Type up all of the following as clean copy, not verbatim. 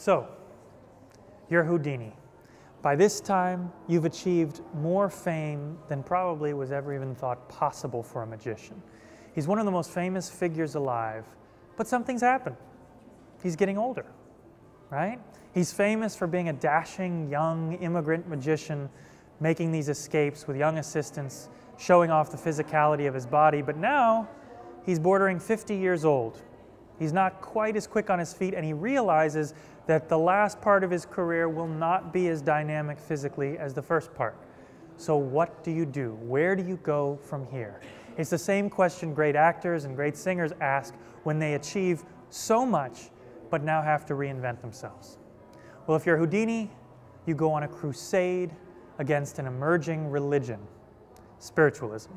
So, you're Houdini. By this time, you've achieved more fame than probably was ever even thought possible for a magician. He's one of the most famous figures alive, but something's happened. He's getting older, right? He's famous for being a dashing, young, immigrant magician, making these escapes with young assistants, showing off the physicality of his body, but now he's bordering 50 years old. He's not quite as quick on his feet, and he realizes that the last part of his career will not be as dynamic physically as the first part. So what do you do? Where do you go from here? It's the same question great actors and great singers ask when they achieve so much, but now have to reinvent themselves. Well, if you're Houdini, you go on a crusade against an emerging religion, spiritualism.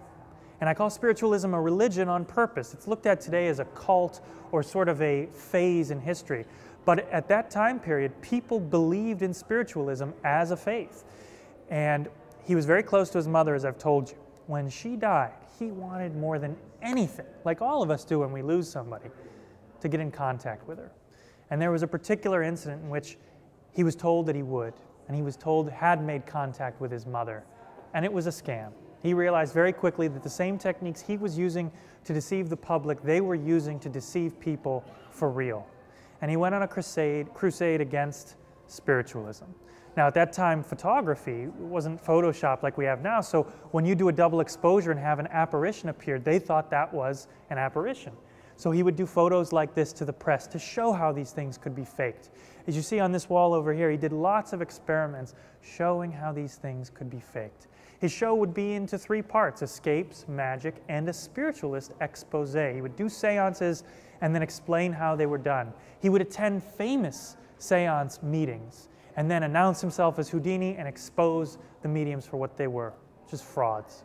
And I call spiritualism a religion on purpose. It's looked at today as a cult or sort of a phase in history. But at that time period, people believed in spiritualism as a faith. And he was very close to his mother, as I've told you. When she died, he wanted more than anything, like all of us do when we lose somebody, to get in contact with her. And there was a particular incident in which he was told that he would, and he was told had made contact with his mother, and it was a scam. He realized very quickly that the same techniques he was using to deceive the public, they were using to deceive people for real. And he went on a crusade against spiritualism. Now, at that time, photography wasn't Photoshop like we have now, so when you do a double exposure and have an apparition appear, they thought that was an apparition. So he would do photos like this to the press to show how these things could be faked. As you see on this wall over here, he did lots of experiments showing how these things could be faked. His show would be into 3 parts: escapes, magic, and a spiritualist expose. He would do seances and then explain how they were done. He would attend famous seance meetings and then announce himself as Houdini and expose the mediums for what they were, just frauds.